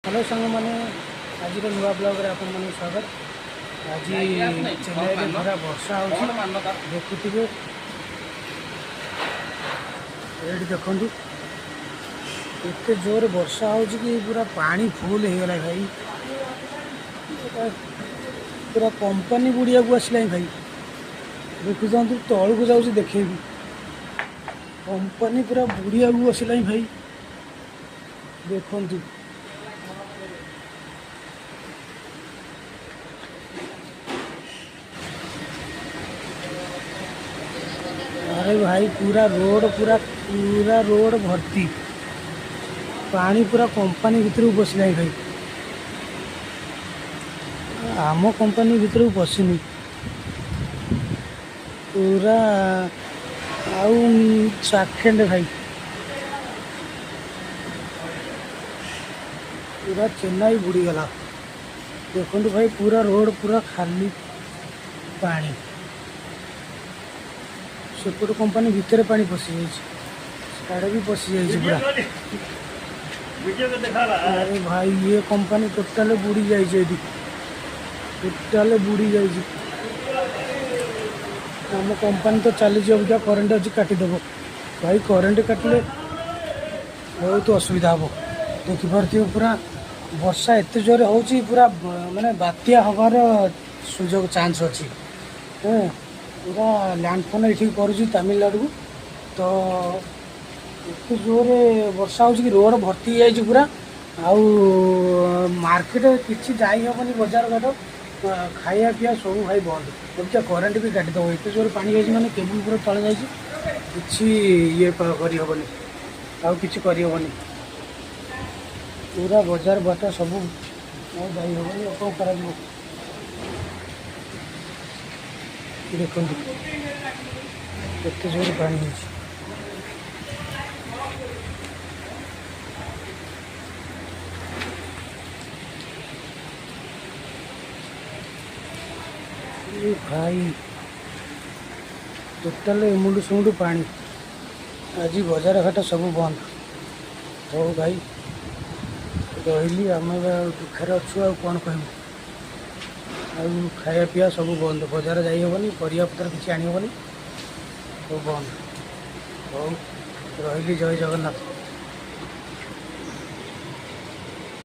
Hello सांग मैंने आज नुआ ब्लॉग रे आपन मन स्वागत। आज चेन्नई में पूरा वर्षा हो देखुवे ये देखु एत जोर वर्षा हो कि पूरा पानी फुल हो गला भाई। पूरा कंपनी बुड़िया को आसला भाई। देखु तल को जाऊँ देखेबी कंपनी पूरा बुड़िया को आसला भाई। देखु अरे भाई पूरा रोड भर्ती पानी पूरा कंपनी भीतर पशिला भाई। आम कंपनी भीतर पशिनी पूरा आउ चाखेंड भाई। पूरा चेन्नई बुड़ी गला देखो भाई। पूरा रोड पूरा खाली पानी सेपट कंपनी भितर पानी पशि जाए भी पशि जाए पूरा। अरे भाई ये कंपनी टोटाल बुड़ी जाए टोटाल बुड़ी जाए। आम कंपनी तो चली अबिका करेन्ट अच्छी काटिदेव भाई। करेन्ट काटिले बहुत असुविधा हम देखिपे। पूरा वर्षा एत जोर हो पूरा माने बात्या हबार सुजोग चांस अच्छी। पूरा लैंडफॉल ये कर तमिलनाडु तो एत जोर वर्षा हो कि रोड भर्ती जाइए पूरा। आउ मार्केट किसी जाई हेनी बजार घाट खाया पीया सब भाई बंद। अबिका करेन्ट भी काटिदेव एत जोर पानी जाइए मैंने केबुल पूरा तले जाइए किसी ये करहबनी आउ किसी करहबनी। पूरा बजार बाट सब जाई हेनी कौन कर देखो केते जोर पानी है। भाई टोटाल मुंडू सुंडू पानी। आज बजार घाट सब बंद हो भाई। रही आम दुखर अच्छु आ कौन कह खाया पीया सब बंद। बजार जाई हेनी परिया पत्र किसी आनी हेनी सब बंद। हो रही जय जगन्नाथ।